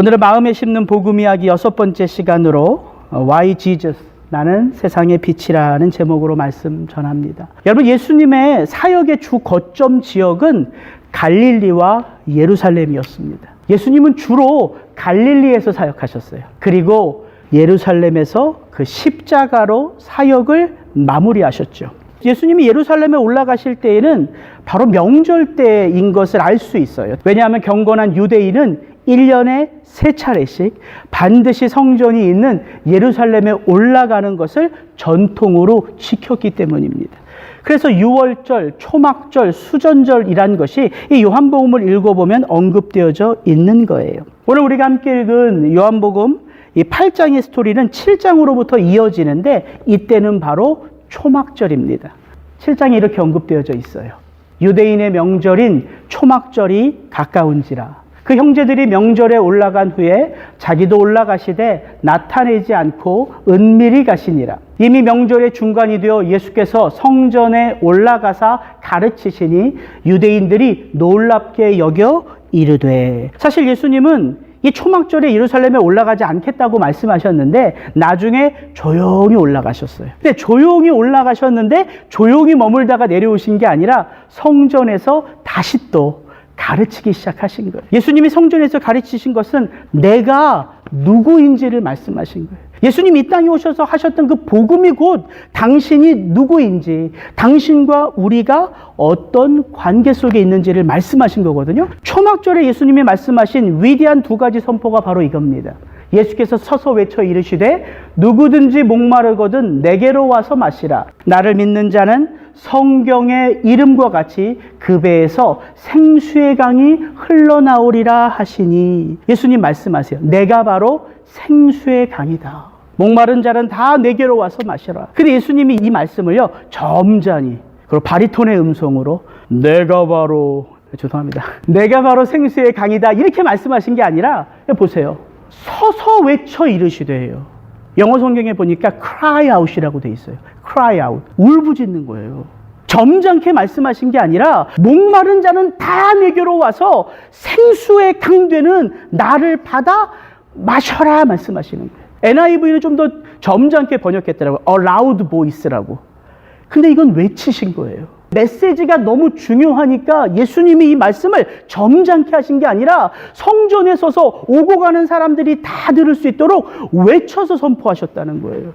오늘은 마음에 심는 복음 이야기 6번째 시간으로 Why Jesus? 나는 세상의 빛이라는 제목으로 말씀 전합니다. 여러분, 예수님의 사역의 주 거점 지역은 갈릴리와 예루살렘이었습니다. 예수님은 주로 갈릴리에서 사역하셨어요. 그리고 예루살렘에서 그 십자가로 사역을 마무리하셨죠. 예수님이 예루살렘에 올라가실 때에는 바로 명절 때인 것을 알 수 있어요. 왜냐하면 경건한 유대인은 1년에 3차례씩 반드시 성전이 있는 예루살렘에 올라가는 것을 전통으로 지켰기 때문입니다. 그래서 유월절, 초막절, 수전절이란 것이 이 요한복음을 읽어보면 언급되어져 있는 거예요. 오늘 우리가 함께 읽은 요한복음 이 8장의 스토리는 7장으로부터 이어지는데 이때는 바로 초막절입니다. 7장에 이렇게 언급되어져 있어요. 유대인의 명절인 초막절이 가까운지라. 그 형제들이 명절에 올라간 후에 자기도 올라가시되 나타내지 않고 은밀히 가시니라. 이미 명절의 중간이 되어 예수께서 성전에 올라가사 가르치시니 유대인들이 놀랍게 여겨 이르되. 사실 예수님은 이 초막절에 예루살렘에 올라가지 않겠다고 말씀하셨는데 나중에 조용히 올라가셨어요. 근데 조용히 올라가셨는데 조용히 머물다가 내려오신 게 아니라 성전에서 다시 또 가르치기 시작하신 거예요. 예수님이 성전에서 가르치신 것은 내가 누구인지를 말씀하신 거예요. 예수님이 이 땅에 오셔서 하셨던 그 복음이 곧 당신이 누구인지, 당신과 우리가 어떤 관계 속에 있는지를 말씀하신 거거든요. 초막절에 예수님이 말씀하신 위대한 2가지 선포가 바로 이겁니다. 예수께서 서서 외쳐 이르시되 누구든지 목마르거든 내게로 와서 마시라. 나를 믿는 자는 성경의 이름과 같이 그 배에서 생수의 강이 흘러나오리라 하시니. 예수님 말씀하세요. 내가 바로 생수의 강이다. 목마른 자는 다 내게로 와서 마시라. 근데 예수님이 이 말씀을요 점잖이, 그리고 바리톤의 음성으로 내가 바로, 죄송합니다, 내가 바로 생수의 강이다 이렇게 말씀하신 게 아니라 보세요. 서서 외쳐 이르시되요. 영어 성경에 보니까 cry out이라고 돼 있어요. cry out, 울부짖는 거예요. 점잖게 말씀하신 게 아니라 목마른 자는 다 내게로 와서 생수의 강 되는 나를 받아 마셔라 말씀하시는 거예요. NIV는 좀 더 점잖게 번역했더라고요. A loud voice라고. 근데 이건 외치신 거예요. 메시지가 너무 중요하니까 예수님이 이 말씀을 점잖게 하신 게 아니라 성전에 서서 오고 가는 사람들이 다 들을 수 있도록 외쳐서 선포하셨다는 거예요.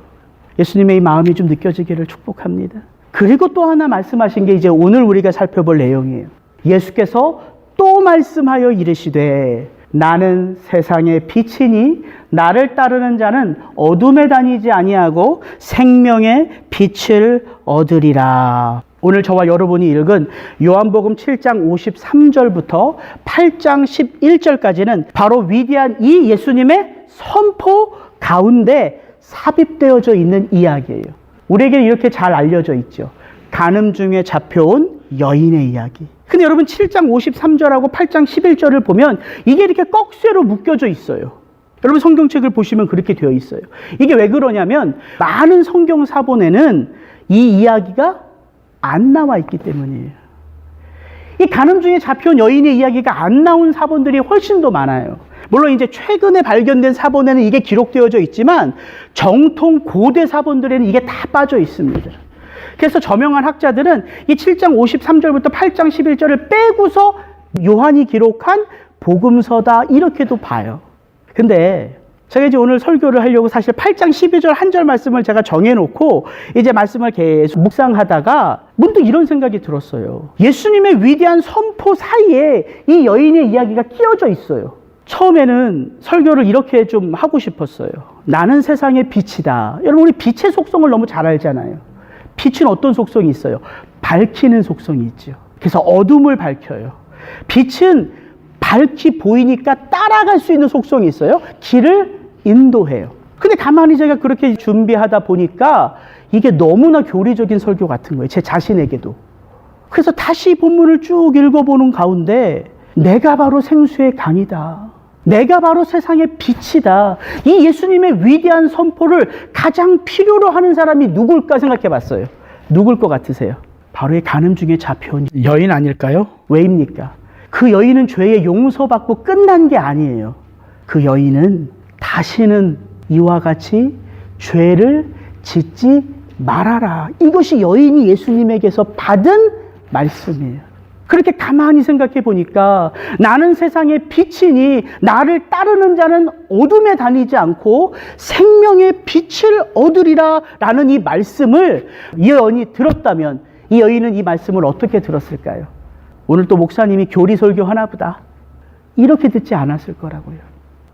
예수님의 이 마음이 좀 느껴지기를 축복합니다. 그리고 또 하나 말씀하신 게 이제 오늘 우리가 살펴볼 내용이에요. 예수께서 또 말씀하여 이르시되 나는 세상의 빛이니 나를 따르는 자는 어둠에 다니지 아니하고 생명의 빛을 얻으리라. 오늘 저와 여러분이 읽은 요한복음 7장 53절부터 8장 11절까지는 바로 위대한 이 예수님의 선포 가운데 삽입되어져 있는 이야기예요. 우리에게 이렇게 잘 알려져 있죠. 간음 중에 잡혀온 여인의 이야기. 근데 여러분 7장 53절하고 8장 11절을 보면 이게 이렇게 꺽쇠로 묶여져 있어요. 여러분 성경책을 보시면 그렇게 되어 있어요. 이게 왜 그러냐면 많은 성경 사본에는 이 이야기가 안 나와 있기 때문이에요. 이 간음 중에 잡혀온 여인의 이야기가 안 나온 사본들이 훨씬 더 많아요. 물론 이제 최근에 발견된 사본에는 이게 기록되어져 있지만 정통 고대 사본들에는 이게 다 빠져 있습니다. 그래서 저명한 학자들은 이 7장 53절부터 8장 11절을 빼고서 요한이 기록한 복음서다 이렇게도 봐요. 근데 제가 이제 오늘 설교를 하려고 사실 8장 12절 한 절 말씀을 제가 정해놓고 이제 말씀을 계속 묵상하다가 문득 이런 생각이 들었어요. 예수님의 위대한 선포 사이에 이 여인의 이야기가 끼어져 있어요. 처음에는 설교를 이렇게 좀 하고 싶었어요. 나는 세상의 빛이다. 여러분 우리 빛의 속성을 너무 잘 알잖아요. 빛은 어떤 속성이 있어요? 밝히는 속성이 있죠. 그래서 어둠을 밝혀요. 빛은 밝히 보이니까 따라갈 수 있는 속성이 있어요. 길을 인도해요. 근데 가만히 제가 그렇게 준비하다 보니까 이게 너무나 교리적인 설교 같은 거예요. 제 자신에게도. 그래서 다시 본문을 쭉 읽어보는 가운데 내가 바로 생수의 강이다. 내가 바로 세상의 빛이다. 이 예수님의 위대한 선포를 가장 필요로 하는 사람이 누굴까 생각해 봤어요. 누굴 것 같으세요? 바로 이 간음 중에 잡혀온 여인 아닐까요? 왜입니까? 그 여인은 죄의 용서받고 끝난 게 아니에요. 그 여인은 다시는 이와 같이 죄를 짓지 말아라. 이것이 여인이 예수님에게서 받은 말씀이에요. 그렇게 가만히 생각해 보니까 나는 세상의 빛이니 나를 따르는 자는 어둠에 다니지 않고 생명의 빛을 얻으리라 라는 이 말씀을 이 여인이 들었다면 이 여인은 이 말씀을 어떻게 들었을까요? 오늘 또 목사님이 교리 설교하나 보다 이렇게 듣지 않았을 거라고요.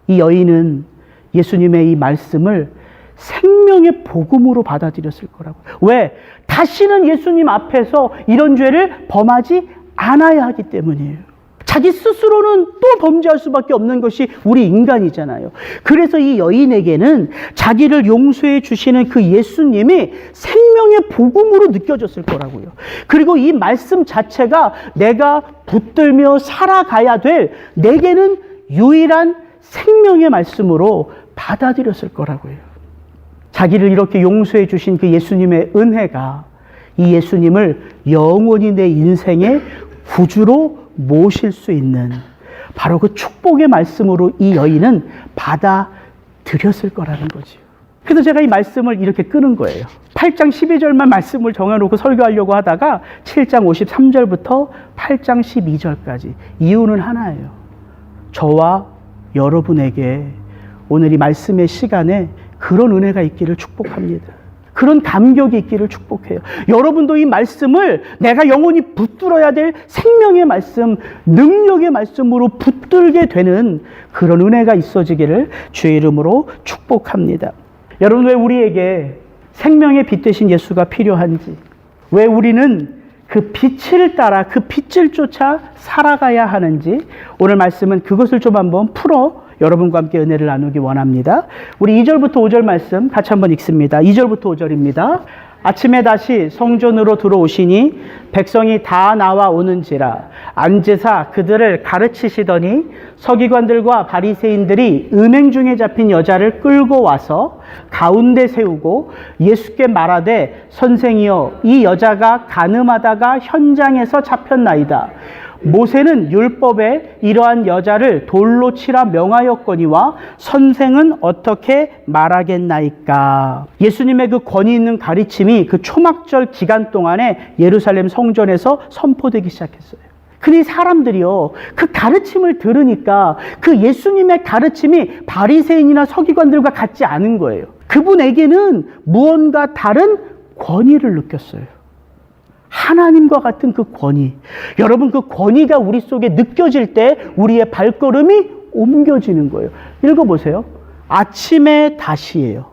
이 여인은 예수님의 이 말씀을 생명의 복음으로 받아들였을 거라고요. 왜? 다시는 예수님 앞에서 이런 죄를 범하지 않아야 하기 때문이에요. 자기 스스로는 또 범죄할 수밖에 없는 것이 우리 인간이잖아요. 그래서 이 여인에게는 자기를 용서해 주시는 그 예수님이 생명의 복음으로 느껴졌을 거라고요. 그리고 이 말씀 자체가 내가 붙들며 살아가야 될 내게는 유일한 생명의 말씀으로 받아들였을 거라고요. 자기를 이렇게 용서해 주신 그 예수님의 은혜가 이 예수님을 영원히 내 인생의 구주로 모실 수 있는 바로 그 축복의 말씀으로 이 여인은 받아들였을 거라는 거죠. 그래서 제가 이 말씀을 이렇게 끄는 거예요. 8장 12절만 말씀을 정해놓고 설교하려고 하다가 7장 53절부터 8장 12절까지 이유는 하나예요. 저와 여러분에게 오늘 이 말씀의 시간에 그런 은혜가 있기를 축복합니다. 그런 감격이 있기를 축복해요. 여러분도 이 말씀을 내가 영원히 붙들어야 될 생명의 말씀, 능력의 말씀으로 붙들게 되는 그런 은혜가 있어지기를 주의 이름으로 축복합니다. 여러분, 왜 우리에게 생명의 빛 되신 예수가 필요한지, 왜 우리는 그 빛을 따라 그 빛을 쫓아 살아가야 하는지 오늘 말씀은 그것을 좀 한번 풀어 여러분과 함께 은혜를 나누기 원합니다. 우리 2절부터 5절 말씀 같이 한번 읽습니다. 2절부터 5절입니다. 아침에 다시 성전으로 들어오시니 백성이 다 나와 오는지라 앉으사 그들을 가르치시더니 서기관들과 바리새인들이 음행 중에 잡힌 여자를 끌고 와서 가운데 세우고 예수께 말하되 선생이여 이 여자가 간음하다가 현장에서 잡혔나이다. 모세는 율법에 이러한 여자를 돌로 치라 명하였거니와 선생은 어떻게 말하겠나이까. 예수님의 그 권위 있는 가르침이 그 초막절 기간 동안에 예루살렘 성전에서 선포되기 시작했어요. 근데 사람들이요, 그 가르침을 들으니까 그 예수님의 가르침이 바리새인이나 서기관들과 같지 않은 거예요. 그분에게는 무언가 다른 권위를 느꼈어요. 하나님과 같은 그 권위. 여러분, 그 권위가 우리 속에 느껴질 때 우리의 발걸음이 옮겨지는 거예요. 읽어보세요. 아침에 다시예요.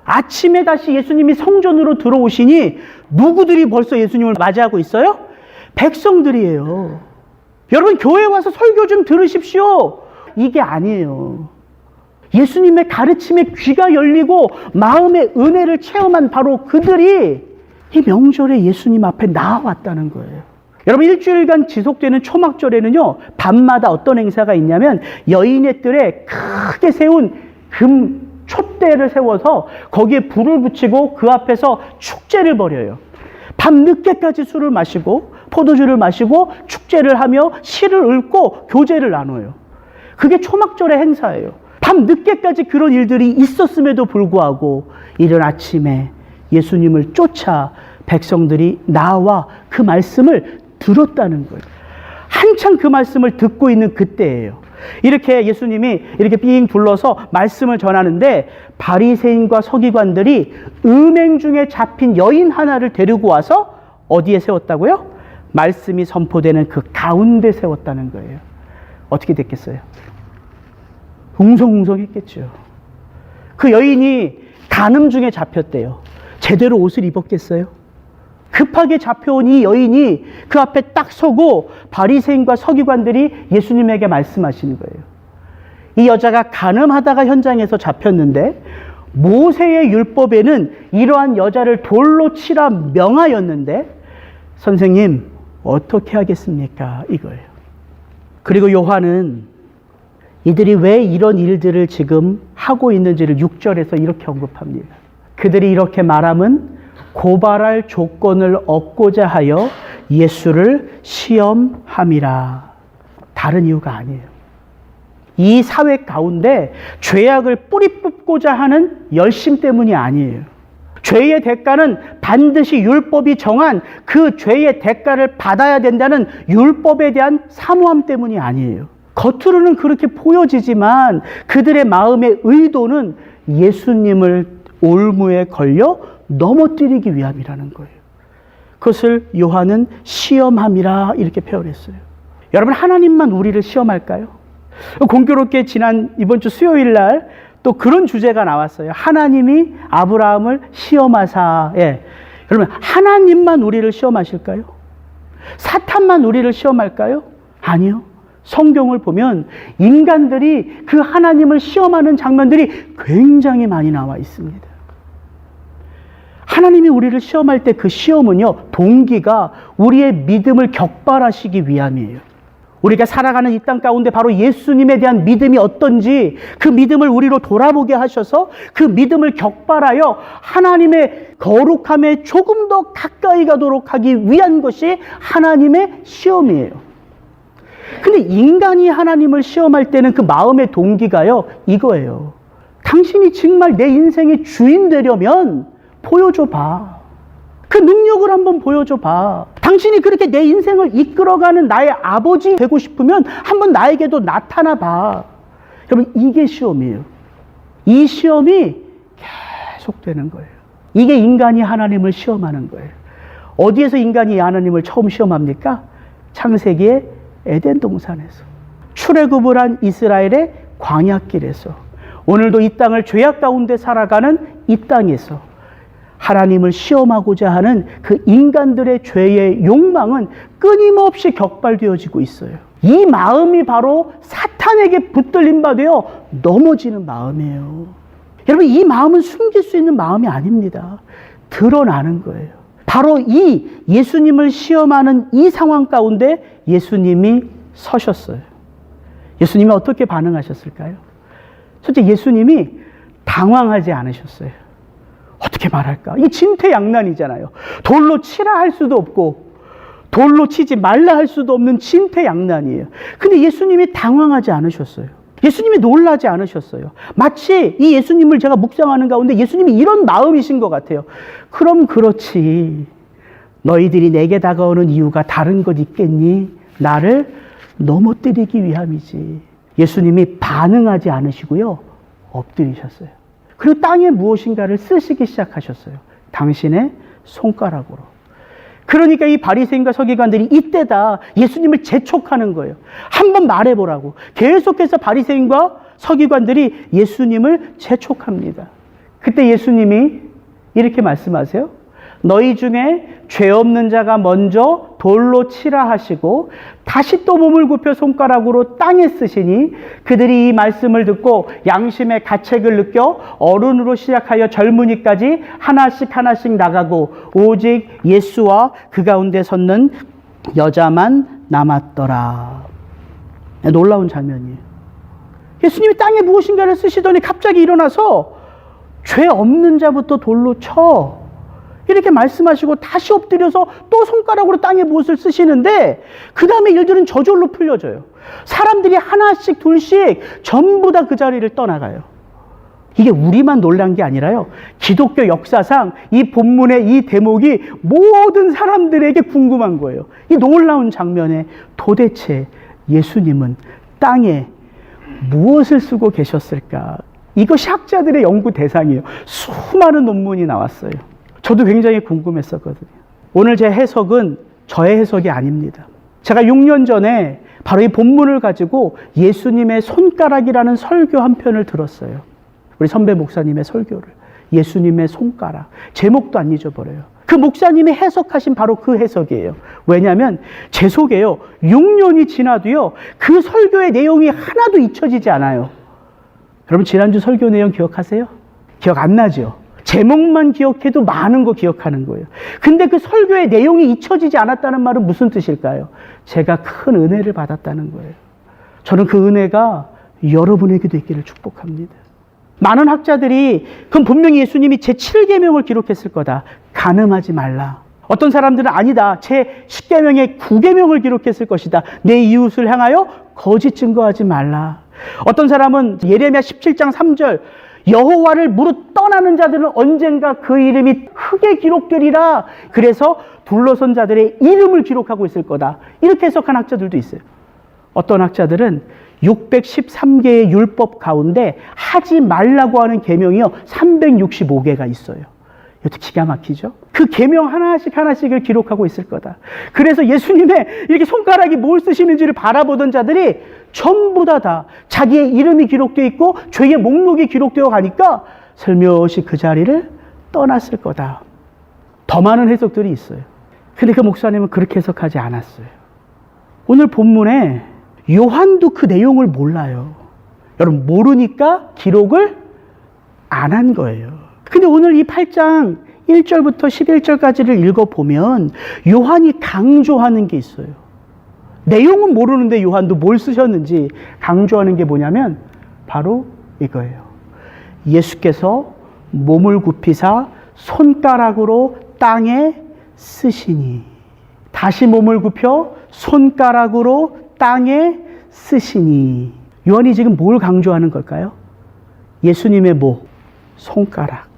아침에 다시 예수님이 성전으로 들어오시니 누구들이 벌써 예수님을 맞이하고 있어요? 백성들이에요. 여러분, 교회 와서 설교 좀 들으십시오. 이게 아니에요. 예수님의 가르침에 귀가 열리고 마음의 은혜를 체험한 바로 그들이 이 명절에 예수님 앞에 나와왔다는 거예요. 여러분, 일주일간 지속되는 초막절에는요, 밤마다 어떤 행사가 있냐면 여인의 뜰에 크게 세운 금 촛대를 세워서 거기에 불을 붙이고 그 앞에서 축제를 벌여요. 밤 늦게까지 술을 마시고 포도주를 마시고 축제를 하며 시를 읊고 교제를 나눠요. 그게 초막절의 행사예요. 밤 늦게까지 그런 일들이 있었음에도 불구하고 이른 아침에 예수님을 쫓아 백성들이 나와 그 말씀을 들었다는 거예요. 한창 그 말씀을 듣고 있는 그때예요. 이렇게 예수님이 이렇게 삥 둘러서 말씀을 전하는데 바리새인과 서기관들이 음행 중에 잡힌 여인 하나를 데리고 와서 어디에 세웠다고요? 말씀이 선포되는 그 가운데 세웠다는 거예요. 어떻게 됐겠어요? 웅성웅성했겠죠. 그 여인이 간음 중에 잡혔대요. 제대로 옷을 입었겠어요? 급하게 잡혀온 이 여인이 그 앞에 딱 서고 바리새인과 서기관들이 예수님에게 말씀하시는 거예요. 이 여자가 간음하다가 현장에서 잡혔는데 모세의 율법에는 이러한 여자를 돌로 치라 명하였는데 선생님 어떻게 하겠습니까? 이거예요. 그리고 요한은 이들이 왜 이런 일들을 지금 하고 있는지를 6절에서 이렇게 언급합니다. 그들이 이렇게 말함은 고발할 조건을 얻고자 하여 예수를 시험함이라. 다른 이유가 아니에요. 이 사회 가운데 죄악을 뿌리 뽑고자 하는 열심 때문이 아니에요. 죄의 대가는 반드시 율법이 정한 그 죄의 대가를 받아야 된다는 율법에 대한 사모함 때문이 아니에요. 겉으로는 그렇게 보여지지만 그들의 마음의 의도는 예수님을 올무에 걸려 넘어뜨리기 위함이라는 거예요. 그것을 요한은 시험함이라 이렇게 표현했어요. 여러분, 하나님만 우리를 시험할까요? 공교롭게 지난 이번 주 수요일 날 또 그런 주제가 나왔어요. 하나님이 아브라함을 시험하사. 예. 그러면 하나님만 우리를 시험하실까요? 사탄만 우리를 시험할까요? 아니요. 성경을 보면 인간들이 그 하나님을 시험하는 장면들이 굉장히 많이 나와 있습니다. 하나님이 우리를 시험할 때 그 시험은요, 동기가 우리의 믿음을 격발하시기 위함이에요. 우리가 살아가는 이 땅 가운데 바로 예수님에 대한 믿음이 어떤지 그 믿음을 우리로 돌아보게 하셔서 그 믿음을 격발하여 하나님의 거룩함에 조금 더 가까이 가도록 하기 위한 것이 하나님의 시험이에요. 근데 인간이 하나님을 시험할 때는 그 마음의 동기가요, 이거예요. 당신이 정말 내 인생의 주인 되려면 보여줘 봐. 그 능력을 한번 보여줘 봐. 당신이 그렇게 내 인생을 이끌어가는 나의 아버지 되고 싶으면 한번 나에게도 나타나 봐. 여러분, 이게 시험이에요. 이 시험이 계속되는 거예요. 이게 인간이 하나님을 시험하는 거예요. 어디에서 인간이 하나님을 처음 시험합니까? 창세기의 에덴 동산에서. 출애굽을 한 이스라엘의 광야길에서. 오늘도 이 땅을 죄악 가운데 살아가는 이 땅에서 하나님을 시험하고자 하는 그 인간들의 죄의 욕망은 끊임없이 격발되어지고 있어요. 이 마음이 바로 사탄에게 붙들림 받아 넘어지는 마음이에요. 여러분, 이 마음은 숨길 수 있는 마음이 아닙니다. 드러나는 거예요. 바로 이 예수님을 시험하는 이 상황 가운데 예수님이 서셨어요. 예수님이 어떻게 반응하셨을까요? 첫째, 예수님이 당황하지 않으셨어요. 어떻게 말할까? 이게 진퇴양난이잖아요. 돌로 치라 할 수도 없고 돌로 치지 말라 할 수도 없는 진퇴양난이에요. 근데 예수님이 당황하지 않으셨어요. 예수님이 놀라지 않으셨어요. 마치 이 예수님을 제가 묵상하는 가운데 예수님이 이런 마음이신 것 같아요. 그럼 그렇지. 너희들이 내게 다가오는 이유가 다른 것 있겠니? 나를 넘어뜨리기 위함이지. 예수님이 반응하지 않으시고요, 엎드리셨어요. 그리고 땅에 무엇인가를 쓰시기 시작하셨어요. 당신의 손가락으로. 그러니까 이 바리새인과 서기관들이 이때다 예수님을 재촉하는 거예요. 한번 말해보라고. 계속해서 바리새인과 서기관들이 예수님을 재촉합니다. 그때 예수님이 이렇게 말씀하세요. 너희 중에 죄 없는 자가 먼저 돌로 치라 하시고 다시 또 몸을 굽혀 손가락으로 땅에 쓰시니 그들이 이 말씀을 듣고 양심의 가책을 느껴 어른으로 시작하여 젊은이까지 하나씩 하나씩 나가고 오직 예수와 그 가운데 섰는 여자만 남았더라. 놀라운 장면이에요. 예수님이 땅에 무엇인가를 쓰시더니 갑자기 일어나서 죄 없는 자부터 돌로 쳐. 이렇게 말씀하시고 다시 엎드려서 또 손가락으로 땅에 무엇을 쓰시는데 그 다음에 일들은 저절로 풀려져요. 사람들이 하나씩 둘씩 전부 다 그 자리를 떠나가요. 이게 우리만 놀란 게 아니라요. 기독교 역사상 이 본문의 이 대목이 모든 사람들에게 궁금한 거예요. 이 놀라운 장면에 도대체 예수님은 땅에 무엇을 쓰고 계셨을까? 이것이 학자들의 연구 대상이에요. 수많은 논문이 나왔어요. 저도 굉장히 궁금했었거든요. 오늘 제 해석은 저의 해석이 아닙니다. 제가 6년 전에 바로 이 본문을 가지고 예수님의 손가락이라는 설교 한 편을 들었어요. 우리 선배 목사님의 설교를. 예수님의 손가락. 제목도 안 잊어버려요. 그 목사님이 해석하신 바로 그 해석이에요. 왜냐하면 제 속에요, 6년이 지나도요, 그 설교의 내용이 하나도 잊혀지지 않아요. 여러분, 지난주 설교 내용 기억하세요? 기억 안 나죠? 제목만 기억해도 많은 거 기억하는 거예요. 근데 그 설교의 내용이 잊혀지지 않았다는 말은 무슨 뜻일까요? 제가 큰 은혜를 받았다는 거예요. 저는 그 은혜가 여러분에게도 있기를 축복합니다. 많은 학자들이 그럼 분명히 예수님이 제7계명을 기록했을 거다. 간음하지 말라. 어떤 사람들은 아니다. 제10계명의 9계명을 기록했을 것이다. 내 이웃을 향하여 거짓 증거하지 말라. 어떤 사람은 예레미야 17장 3절 여호와를 무릇 떠나는 자들은 언젠가 그 이름이 흙에 기록되리라. 그래서 둘러선 자들의 이름을 기록하고 있을 거다. 이렇게 해석한 학자들도 있어요. 어떤 학자들은 613개의 율법 가운데 하지 말라고 하는 계명이요 365개가 있어요. 이것도 기가 막히죠. 그 계명 하나씩을 기록하고 있을 거다. 그래서 예수님의 이렇게 손가락이 뭘 쓰시는지를 바라보던 자들이 전부 다 자기의 이름이 기록되어 있고 죄의 목록이 기록되어 가니까 슬며시 그 자리를 떠났을 거다. 더 많은 해석들이 있어요. 근데 그 목사님은 그렇게 해석하지 않았어요. 오늘 본문에 요한도 그 내용을 몰라요. 여러분, 모르니까 기록을 안 한 거예요. 근데 오늘 이 8장 1절부터 11절까지를 읽어보면 요한이 강조하는 게 있어요. 내용은 모르는데 요한도 뭘 쓰셨는지 강조하는 게 뭐냐면 바로 이거예요. 예수께서 몸을 굽히사 손가락으로 땅에 쓰시니. 다시 몸을 굽혀 손가락으로 땅에 쓰시니. 요한이 지금 뭘 강조하는 걸까요? 예수님의 목, 손가락.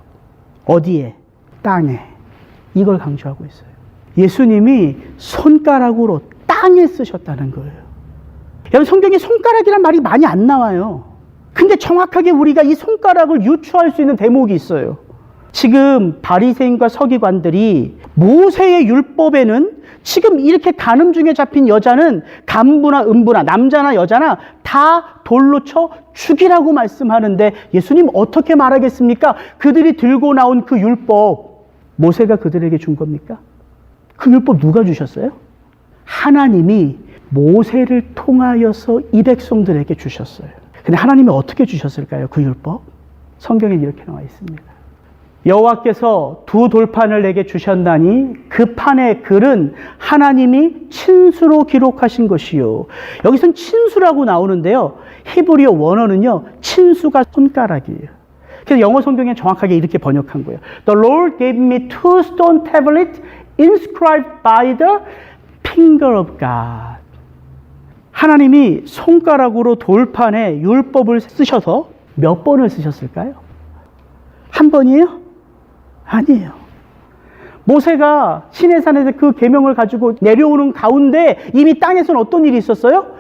어디에? 땅에. 이걸 강조하고 있어요. 예수님이 손가락으로 땅에 쓰셨다는 거예요. 여러분, 성경에 손가락이란 말이 많이 안 나와요. 근데 정확하게 우리가 이 손가락을 유추할 수 있는 대목이 있어요. 지금 바리새인과 서기관들이 모세의 율법에는 지금 이렇게 간음 중에 잡힌 여자는 간부나 음부나 남자나 여자나 다 돌로 쳐 죽이라고 말씀하는데 예수님 어떻게 말하겠습니까? 그들이 들고 나온 그 율법 모세가 그들에게 준 겁니까? 그 율법 누가 주셨어요? 하나님이 모세를 통하여서 이 백성들에게 주셨어요. 근데 하나님이 어떻게 주셨을까요? 그 율법? 성경에 이렇게 나와 있습니다. 여호와께서 두 돌판을 내게 주셨나니 그 판의 글은 하나님이 친수로 기록하신 것이요. 여기선 친수라고 나오는데요. 히브리어 원어는요. 친수가 손가락이에요. 그래서 영어 성경에 정확하게 이렇게 번역한 거예요. The Lord gave me two stone tablets inscribed by the finger of God. 하나님이 손가락으로 돌판에 율법을 쓰셔서 몇 번을 쓰셨을까요? 한 번이에요? 아니에요. 모세가 시내산에서 그 계명을 가지고 내려오는 가운데 이미 땅에서는 어떤 일이 있었어요?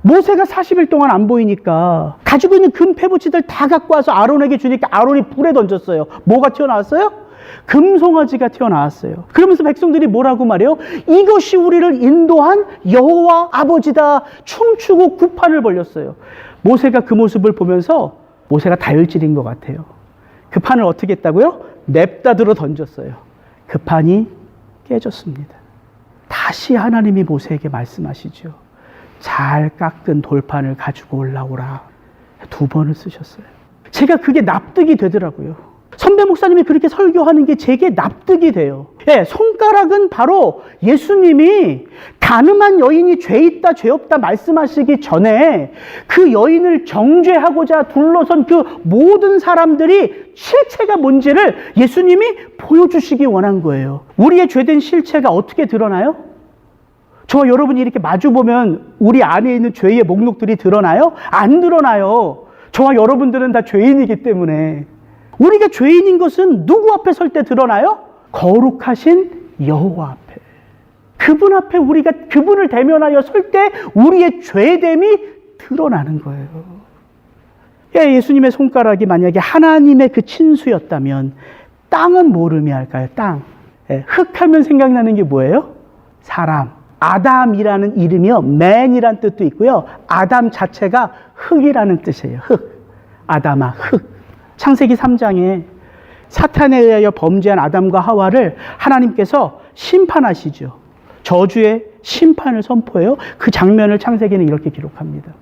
모세가 40일 동안 안 보이니까 가지고 있는 금 패부치들 다 갖고 와서 아론에게 주니까 아론이 불에 던졌어요. 뭐가 튀어나왔어요? 금송아지가 튀어나왔어요. 그러면서 백성들이 뭐라고 말해요? 이것이 우리를 인도한 여호와 아버지다. 춤추고 구판을 벌렸어요. 모세가 그 모습을 보면서 모세가 다혈질인 것 같아요. 그 판을 어떻게 했다고요? 냅다 들어 던졌어요. 그 판이 깨졌습니다. 다시 하나님이 모세에게 말씀하시죠. 잘 깎은 돌판을 가지고 올라오라. 두 번을 쓰셨어요. 제가 그게 납득이 되더라고요. 선배 목사님이 그렇게 설교하는 게 제게 납득이 돼요. 예, 손가락은 바로 예수님이 간음한 여인이 죄 있다 죄 없다 말씀하시기 전에 그 여인을 정죄하고자 둘러선 그 모든 사람들이 실체가 뭔지를 예수님이 보여주시기 원한 거예요. 우리의 죄된 실체가 어떻게 드러나요? 저와 여러분이 이렇게 마주보면 우리 안에 있는 죄의 목록들이 드러나요? 안 드러나요. 저와 여러분들은 다 죄인이기 때문에. 우리가 죄인인 것은 누구 앞에 설 때 드러나요? 거룩하신 여호와 앞에. 그분 앞에 우리가 그분을 대면하여 설 때 우리의 죄됨이 드러나는 거예요. 예수님의 손가락이 만약에 하나님의 그 친수였다면 땅은 뭘 의미할까요? 땅. 흙하면 생각나는 게 뭐예요? 사람. 아담이라는 이름이요. man이라는 뜻도 있고요. 아담 자체가 흙이라는 뜻이에요. 흙. 아담아, 흙. 창세기 3장에 사탄에 의하여 범죄한 아담과 하와를 하나님께서 심판하시죠. 저주의 심판을 선포해요. 그 장면을 창세기는 이렇게 기록합니다.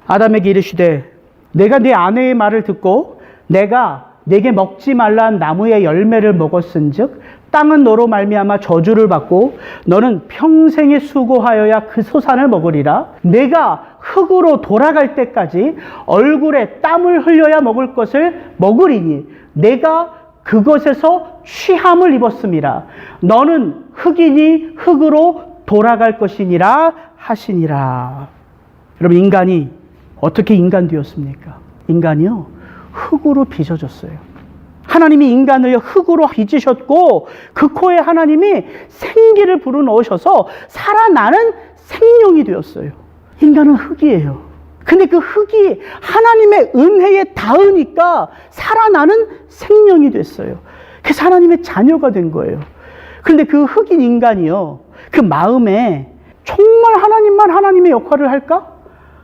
아담에게 이르시되 내가 네 아내의 말을 듣고 내가 네게 먹지 말라는 나무의 열매를 먹었은즉 땅은 너로 말미암아 저주를 받고 너는 평생에 수고하여야 그 소산을 먹으리라. 내가 흙으로 돌아갈 때까지 얼굴에 땀을 흘려야 먹을 것을 먹으리니 내가 그것에서 취함을 입었음이라. 너는 흙이니 흙으로 돌아갈 것이니라 하시니라. 여러분, 인간이 어떻게 인간 되었습니까? 인간이요, 흙으로 빚어졌어요. 하나님이 인간을 흙으로 빚으셨고 그 코에 하나님이 생기를 불어넣으셔서 살아나는 생명이 되었어요. 인간은 흙이에요. 근데 그 흙이 하나님의 은혜에 닿으니까 살아나는 생명이 됐어요. 그래서 하나님의 자녀가 된 거예요. 그런데 그 흙인 인간이요, 그 마음에 정말 하나님만 하나님의 역할을 할까?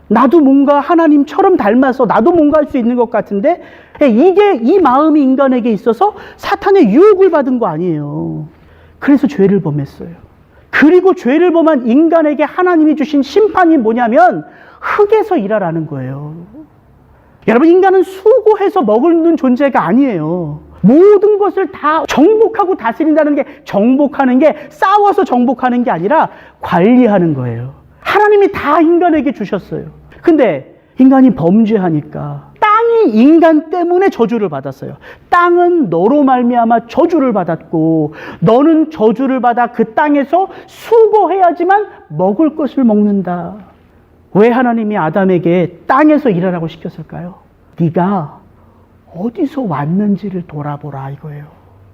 나도 뭔가 하나님처럼 닮아서 나도 뭔가 할 수 있는 것 같은데, 이게 이 마음이 인간에게 있어서 사탄의 유혹을 받은 거 아니에요. 그래서 죄를 범했어요. 그리고 죄를 범한 인간에게 하나님이 주신 심판이 뭐냐면 흙에서 일하라는 거예요. 여러분, 인간은 수고해서 먹는 존재가 아니에요. 모든 것을 다 정복하고 다스린다는 게, 정복하는 게 싸워서 정복하는 게 아니라 관리하는 거예요. 하나님이 다 인간에게 주셨어요. 근데 인간이 범죄하니까 땅이 인간 때문에 저주를 받았어요. 땅은 너로 말미암아 저주를 받았고 너는 저주를 받아 그 땅에서 수고해야지만 먹을 것을 먹는다. 왜 하나님이 아담에게 땅에서 일하라고 시켰을까요? 네가 어디서 왔는지를 돌아보라 이거예요.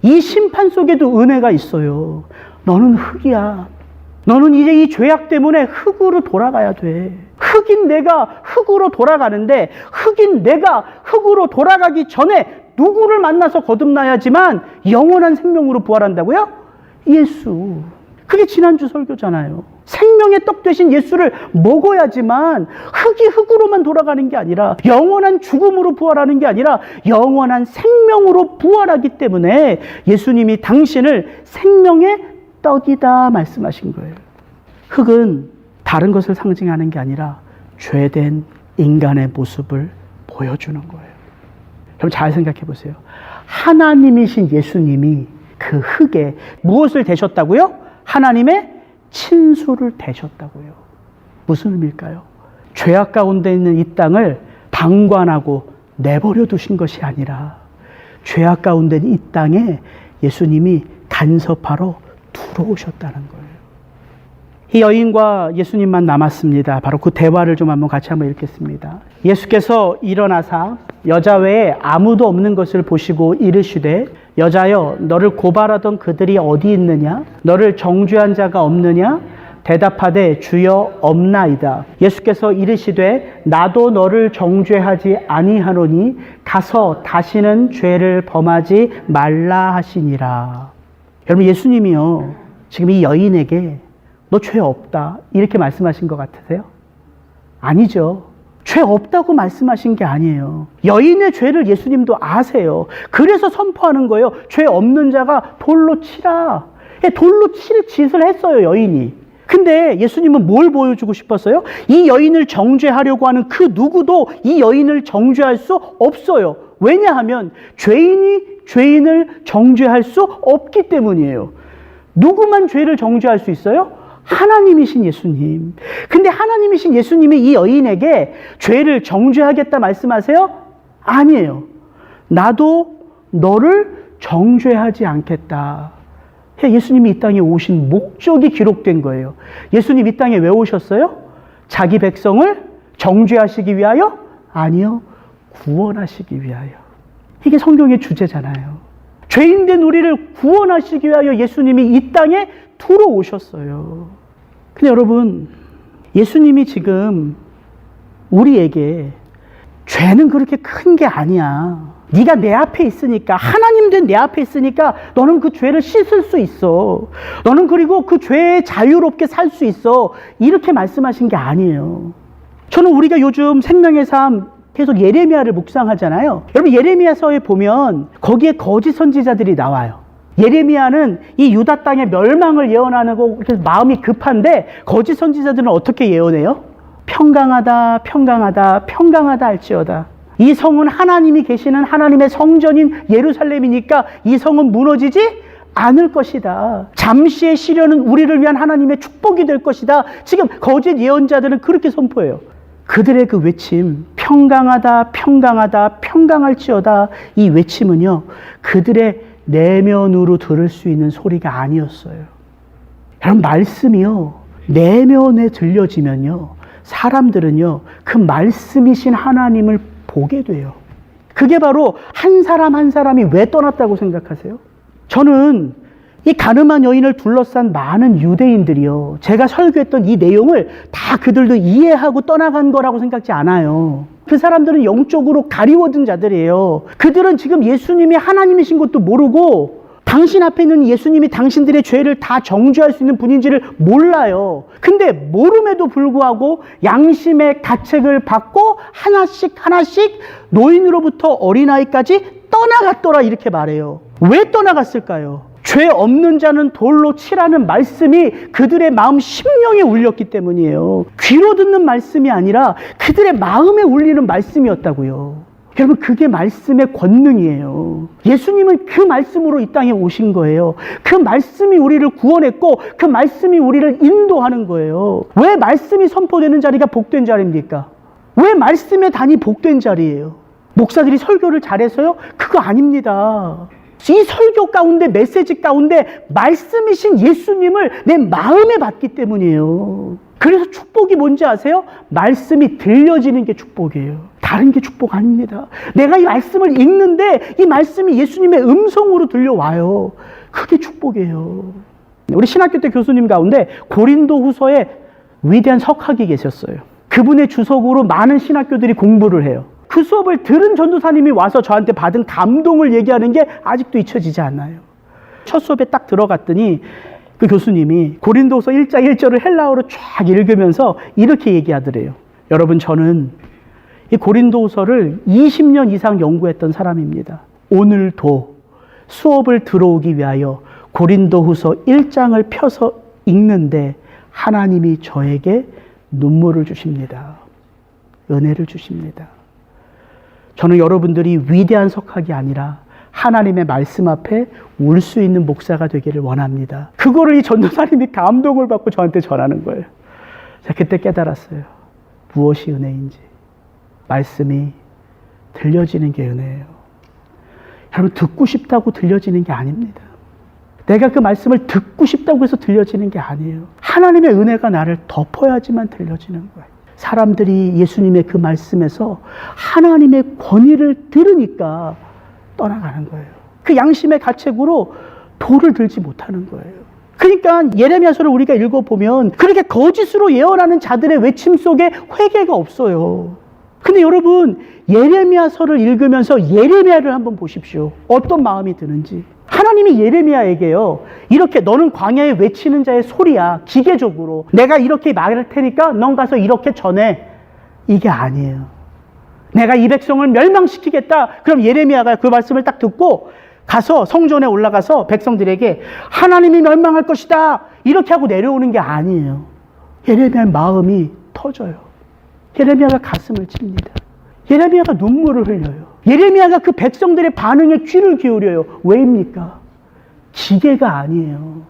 이 심판 속에도 은혜가 있어요. 너는 흙이야. 너는 이제 이 죄악 때문에 흙으로 돌아가야 돼. 흙인 내가 흙으로 돌아가는데, 흙인 내가 흙으로 돌아가기 전에 누구를 만나서 거듭나야지만 영원한 생명으로 부활한다고요? 예수. 그게 지난주 설교잖아요. 생명의 떡 되신 예수를 먹어야지만 흙이 흙으로만 돌아가는 게 아니라, 영원한 죽음으로 부활하는 게 아니라 영원한 생명으로 부활하기 때문에 예수님이 당신을 생명의 떡이다 말씀하신 거예요. 흙은 다른 것을 상징하는 게 아니라 죄된 인간의 모습을 보여주는 거예요. 여러분 잘 생각해 보세요. 하나님이신 예수님이 그 흙에 무엇을 대셨다고요? 하나님의 친수를 대셨다고요. 무슨 의미일까요? 죄악 가운데 있는 이 땅을 방관하고 내버려 두신 것이 아니라 죄악 가운데 있는 이 땅에 예수님이 간섭하러 들어오셨다는 거예요. 이 여인과 예수님만 남았습니다. 바로 그 대화를 좀 같이 한번 읽겠습니다. 예수께서 일어나사 여자 외에 아무도 없는 것을 보시고 이르시되 여자여 너를 고발하던 그들이 어디 있느냐? 너를 정죄한 자가 없느냐? 대답하되 주여 없나이다. 예수께서 이르시되 나도 너를 정죄하지 아니하노니 가서 다시는 죄를 범하지 말라 하시니라. 여러분, 예수님이요 지금 이 여인에게 너 죄 없다 이렇게 말씀하신 것 같으세요? 아니죠. 죄 없다고 말씀하신 게 아니에요. 여인의 죄를 예수님도 아세요. 그래서 선포하는 거예요. 죄 없는 자가 돌로 치라. 돌로 칠 짓을 했어요, 여인이. 근데 예수님은 뭘 보여주고 싶었어요? 이 여인을 정죄하려고 하는 그 누구도 이 여인을 정죄할 수 없어요. 왜냐하면 죄인이 죄인을 정죄할 수 없기 때문이에요. 누구만 죄를 정죄할 수 있어요? 하나님이신 예수님. 근데 하나님이신 예수님이 이 여인에게 죄를 정죄하겠다 말씀하세요? 아니에요. 나도 너를 정죄하지 않겠다. 예수님이 이 땅에 오신 목적이 기록된 거예요. 예수님 이 땅에 왜 오셨어요? 자기 백성을 정죄하시기 위하여? 아니요. 구원하시기 위하여. 이게 성경의 주제잖아요. 죄인된 우리를 구원하시기 위하여 예수님이 이 땅에 들어오셨어요. 근데 여러분, 예수님이 지금 우리에게 죄는 그렇게 큰 게 아니야. 네가 내 앞에 있으니까, 하나님 된 내 앞에 있으니까 너는 그 죄를 씻을 수 있어. 너는 그리고 그 죄에 자유롭게 살 수 있어. 이렇게 말씀하신 게 아니에요. 저는 우리가 요즘 생명의 삶 계속 예레미야를 묵상하잖아요. 여러분, 예레미야서에 보면 거기에 거짓 선지자들이 나와요. 예레미야는 이 유다 땅의 멸망을 예언하고 그래서 마음이 급한데 거짓 선지자들은 어떻게 예언해요? 평강하다, 평강하다, 평강하다 할지어다. 이 성은 하나님이 계시는 하나님의 성전인 예루살렘이니까 이 성은 무너지지 않을 것이다. 잠시의 시련은 우리를 위한 하나님의 축복이 될 것이다. 지금 거짓 예언자들은 그렇게 선포해요. 그들의 그 외침, 평강하다, 평강하다, 평강할지어다, 이 외침은요, 그들의 내면으로 들을 수 있는 소리가 아니었어요. 여러분, 말씀이요, 내면에 들려지면요, 사람들은요, 그 말씀이신 하나님을 보게 돼요. 그게 바로 한 사람 한 사람이 왜 떠났다고 생각하세요? 저는 이 가늠한 여인을 둘러싼 많은 유대인들이요, 제가 설교했던 이 내용을 다 그들도 이해하고 떠나간 거라고 생각지 않아요. 그 사람들은 영적으로 가리워진 자들이에요. 그들은 지금 예수님이 하나님이신 것도 모르고 당신 앞에 있는 예수님이 당신들의 죄를 다 정죄할 수 있는 분인지를 몰라요. 근데 모름에도 불구하고 양심의 가책을 받고 하나씩 노인으로부터 어린아이까지 떠나갔더라, 이렇게 말해요. 왜 떠나갔을까요? 죄 없는 자는 돌로 치라는 말씀이 그들의 마음 심령에 울렸기 때문이에요. 귀로 듣는 말씀이 아니라 그들의 마음에 울리는 말씀이었다고요. 여러분, 그게 말씀의 권능이에요. 예수님은 그 말씀으로 이 땅에 오신 거예요. 그 말씀이 우리를 구원했고 그 말씀이 우리를 인도하는 거예요. 왜 말씀이 선포되는 자리가 복된 자리입니까? 왜 말씀의 단이 복된 자리예요? 목사들이 설교를 잘해서요? 그거 아닙니다. 이 설교 가운데, 메시지 가운데 말씀이신 예수님을 내 마음에 받기 때문이에요. 그래서 축복이 뭔지 아세요? 말씀이 들려지는 게 축복이에요. 다른 게 축복 아닙니다. 내가 이 말씀을 읽는데 이 말씀이 예수님의 음성으로 들려와요. 그게 축복이에요. 우리 신학교 때 교수님 가운데 고린도 후서에 위대한 석학이 계셨어요. 그분의 주석으로 많은 신학교들이 공부를 해요. 그 수업을 들은 전도사님이 와서 저한테 받은 감동을 얘기하는 게 아직도 잊혀지지 않아요. 첫 수업에 딱 들어갔더니 그 교수님이 고린도서 1장 1절을 헬라어로 쫙 읽으면서 이렇게 얘기하더래요. 여러분, 저는 이 고린도서를 20년 이상 연구했던 사람입니다. 오늘도 수업을 들어오기 위하여 고린도후서 1장을 펴서 읽는데 하나님이 저에게 눈물을 주십니다. 은혜를 주십니다. 저는 여러분들이 위대한 석학이 아니라 하나님의 말씀 앞에 울 수 있는 목사가 되기를 원합니다. 그거를 이 전도사님이 감동을 받고 저한테 전하는 거예요. 제가 그때 깨달았어요. 무엇이 은혜인지. 말씀이 들려지는 게 은혜예요. 여러분, 듣고 싶다고 들려지는 게 아닙니다. 내가 그 말씀을 듣고 싶다고 해서 들려지는 게 아니에요. 하나님의 은혜가 나를 덮어야지만 들려지는 거예요. 사람들이 예수님의 그 말씀에서 하나님의 권위를 들으니까 떠나가는 거예요. 그 양심의 가책으로 돌을 들지 못하는 거예요. 그러니까 예레미야서를 우리가 읽어보면 그렇게 거짓으로 예언하는 자들의 외침 속에 회개가 없어요. 근데 여러분, 예레미야서를 읽으면서 예레미야를 한번 보십시오. 어떤 마음이 드는지. 하나님이 예레미야에게요, 이렇게 너는 광야에 외치는 자의 소리야. 기계적으로 내가 이렇게 말할 테니까 넌 가서 이렇게 전해. 이게 아니에요. 내가 이 백성을 멸망시키겠다. 그럼 예레미야가 그 말씀을 딱 듣고 가서 성전에 올라가서 백성들에게 하나님이 멸망할 것이다, 이렇게 하고 내려오는 게 아니에요. 예레미야의 마음이 터져요. 예레미야가 가슴을 칩니다. 예레미야가 눈물을 흘려요. 예레미야가 그 백성들의 반응에 귀를 기울여요. 왜입니까? 기계가 아니에요.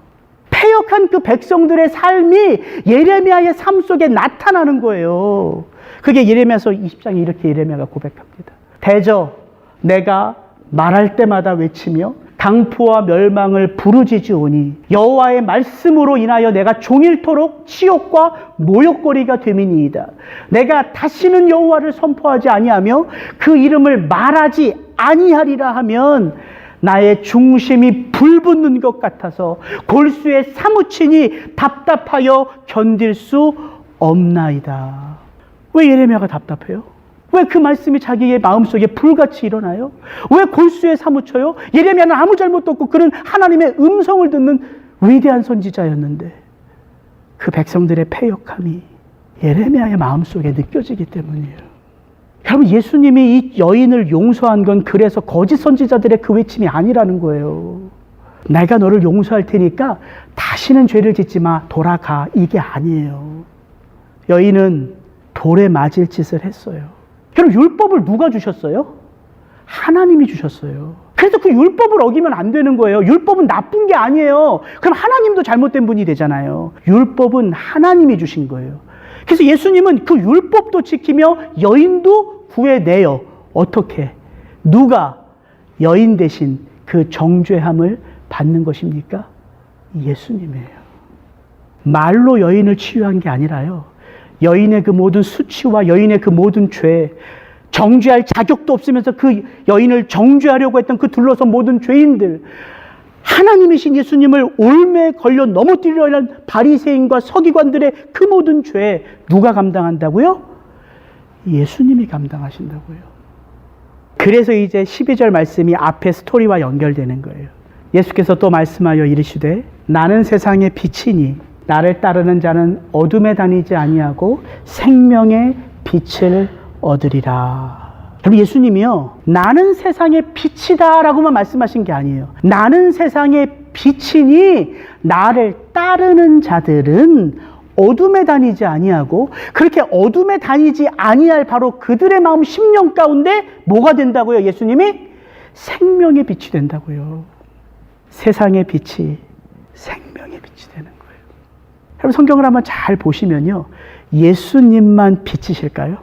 패역한 그 백성들의 삶이 예레미야의 삶 속에 나타나는 거예요. 그게 예레미야서 20장에 이렇게 예레미야가 고백합니다. 대저 내가 말할 때마다 외치며 강포와 멸망을 부르짖으오니 여호와의 말씀으로 인하여 내가 종일토록 치욕과 모욕거리가 됨이니이다. 내가 다시는 여호와를 선포하지 아니하며 그 이름을 말하지 아니하리라 하면 나의 중심이 불붙는 것 같아서 골수에 사무치니 답답하여 견딜 수 없나이다. 왜 예레미야가 답답해요? 왜 그 말씀이 자기의 마음속에 불같이 일어나요? 왜 골수에 사무쳐요? 예레미야는 아무 잘못도 없고 그는 하나님의 음성을 듣는 위대한 선지자였는데 그 백성들의 패역함이 예레미야의 마음속에 느껴지기 때문이에요. 여러분, 예수님이 이 여인을 용서한 건 그래서 거짓 선지자들의 그 외침이 아니라는 거예요. 내가 너를 용서할 테니까 다시는 죄를 짓지 마, 돌아가, 이게 아니에요. 여인은 돌에 맞을 짓을 했어요. 여러분, 율법을 누가 주셨어요? 하나님이 주셨어요. 그래서 그 율법을 어기면 안 되는 거예요. 율법은 나쁜 게 아니에요. 그럼 하나님도 잘못된 분이 되잖아요. 율법은 하나님이 주신 거예요. 그래서 예수님은 그 율법도 지키며 여인도 구해내요. 어떻게? 누가 여인 대신 그 정죄함을 받는 것입니까? 예수님이에요. 말로 여인을 치유한 게 아니라요, 여인의 그 모든 수치와 여인의 그 모든 죄, 정죄할 자격도 없으면서 그 여인을 정죄하려고 했던 그 둘러선 모든 죄인들, 하나님이신 예수님을 올매에 걸려 넘어뜨리려 하는 바리새인과 서기관들의 그 모든 죄 누가 감당한다고요? 예수님이 감당하신다고요. 그래서 이제 12절 말씀이 앞에 스토리와 연결되는 거예요. 예수께서 또 말씀하여 이르시되 나는 세상의 빛이니 나를 따르는 자는 어둠에 다니지 아니하고 생명의 빛을 얻으리라. 그럼 예수님이요, 나는 세상의 빛이다 라고만 말씀하신 게 아니에요. 나는 세상의 빛이니 나를 따르는 자들은 어둠에 다니지 아니하고, 그렇게 어둠에 다니지 아니할 바로 그들의 마음 심령 가운데 뭐가 된다고요? 예수님이 생명의 빛이 된다고요. 세상의 빛이 생명의 빛이 되는 거예요. 여러분 성경을 한번 잘 보시면요, 예수님만 빛이실까요?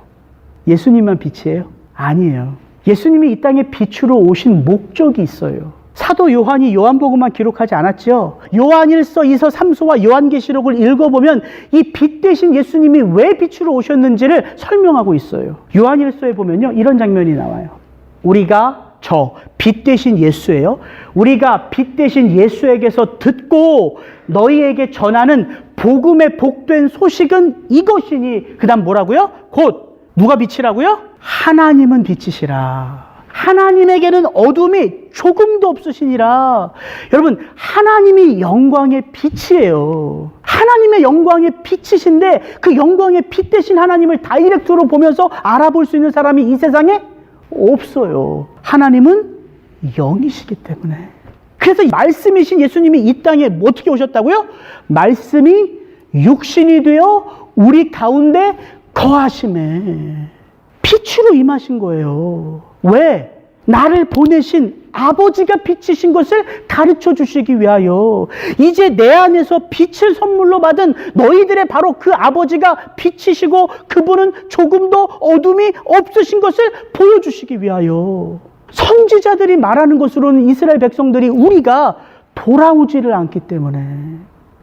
예수님만 빛이에요? 아니에요. 예수님이 이 땅에 빛으로 오신 목적이 있어요. 사도 요한이 요한복음만 기록하지 않았죠. 요한일서, 2서, 3서와 요한계시록을 읽어보면 이 빛 대신 예수님이 왜 빛으로 오셨는지를 설명하고 있어요. 요한일서에 보면요, 이런 장면이 나와요. 우리가 빛 대신 예수예요. 우리가 빛 대신 예수에게서 듣고 너희에게 전하는 복음의 복된 소식은 이것이니, 그 다음 뭐라고요? 곧 누가 빛이라고요? 하나님은 빛이시라. 하나님에게는 어둠이 조금도 없으시니라. 여러분, 하나님이 영광의 빛이에요. 하나님의 영광의 빛이신데 그 영광의 빛 대신 하나님을 다이렉트로 보면서 알아볼 수 있는 사람이 이 세상에 없어요. 하나님은 영이시기 때문에. 그래서 말씀이신 예수님이 이 땅에 어떻게 오셨다고요? 말씀이 육신이 되어 우리 가운데 거하심에 빛으로 임하신 거예요. 왜? 나를 보내신 아버지가 빛이신 것을 가르쳐 주시기 위하여. 이제 내 안에서 빛을 선물로 받은 너희들의 바로 그 아버지가 빛이시고 그분은 조금도 어둠이 없으신 것을 보여주시기 위하여. 선지자들이 말하는 것으로는 이스라엘 백성들이 우리가 돌아오지를 않기 때문에.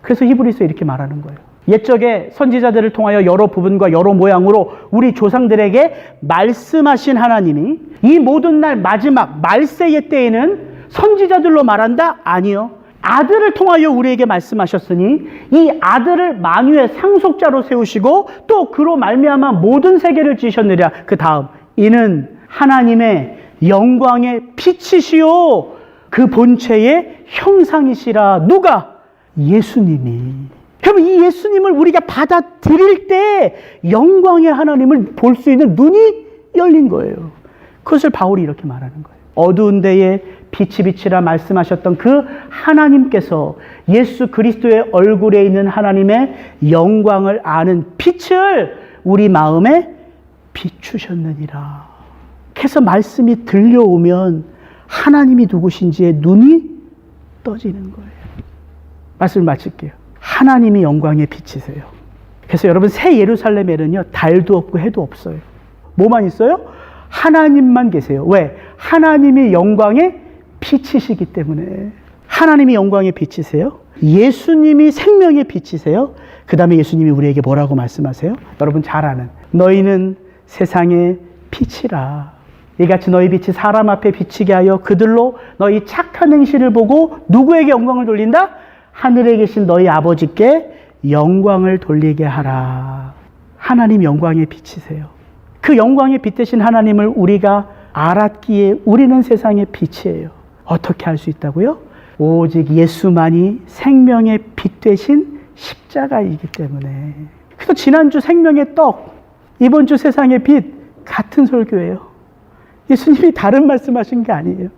그래서 히브리서에 이렇게 말하는 거예요. 옛적에 선지자들을 통하여 여러 부분과 여러 모양으로 우리 조상들에게 말씀하신 하나님이 이 모든 날 마지막 말세의 때에는 선지자들로 말한다? 아니요. 아들을 통하여 우리에게 말씀하셨으니 이 아들을 만유의 상속자로 세우시고 또 그로 말미암아 모든 세계를 지으셨느니라. 그 다음, 이는 하나님의 영광의 빛이시요 그 본체의 형상이시라. 누가? 예수님이. 그럼 이 예수님을 우리가 받아들일 때 영광의 하나님을 볼 수 있는 눈이 열린 거예요. 그것을 바울이 이렇게 말하는 거예요. 어두운 데에 빛이 빛이라 말씀하셨던 그 하나님께서 예수 그리스도의 얼굴에 있는 하나님의 영광을 아는 빛을 우리 마음에 비추셨느니라. 그래서 말씀이 들려오면 하나님이 누구신지에 눈이 떠지는 거예요. 말씀을 마칠게요. 하나님이 영광의 빛이세요. 그래서 여러분 새 예루살렘에는요, 달도 없고 해도 없어요. 뭐만 있어요? 하나님만 계세요. 왜? 하나님이 영광의 빛이시기 때문에. 하나님이 영광의 빛이세요. 예수님이 생명의 빛이세요. 그 다음에 예수님이 우리에게 뭐라고 말씀하세요? 여러분 잘 아는, 너희는 세상의 빛이라. 이같이 너희 빛이 사람 앞에 비치게 하여 그들로 너희 착한 행실을 보고 누구에게 영광을 돌린다? 하늘에 계신 너희 아버지께 영광을 돌리게 하라. 하나님 영광의 빛이세요. 그 영광의 빛 대신 하나님을 우리가 알았기에 우리는 세상의 빛이에요. 어떻게 할 수 있다고요? 오직 예수만이 생명의 빛 대신 십자가이기 때문에. 그래서 지난주 생명의 떡, 이번 주 세상의 빛 같은 설교예요. 예수님이 다른 말씀하신 게 아니에요.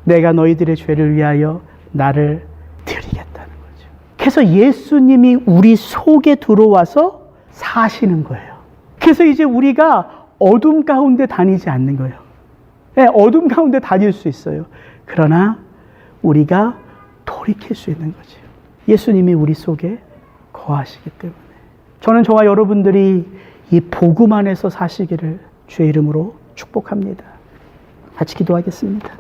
내가 너희들의 죄를 위하여 나를 드리겠다는 거죠. 그래서 예수님이 우리 속에 들어와서 사시는 거예요. 그래서 이제 우리가 어둠 가운데 다니지 않는 거예요. 네, 어둠 가운데 다닐 수 있어요. 그러나 우리가 돌이킬 수 있는 거죠. 예수님이 우리 속에 거하시기 때문에. 저는 저와 여러분들이 이 복음 안에서 사시기를 주의 이름으로 축복합니다. 같이 기도하겠습니다.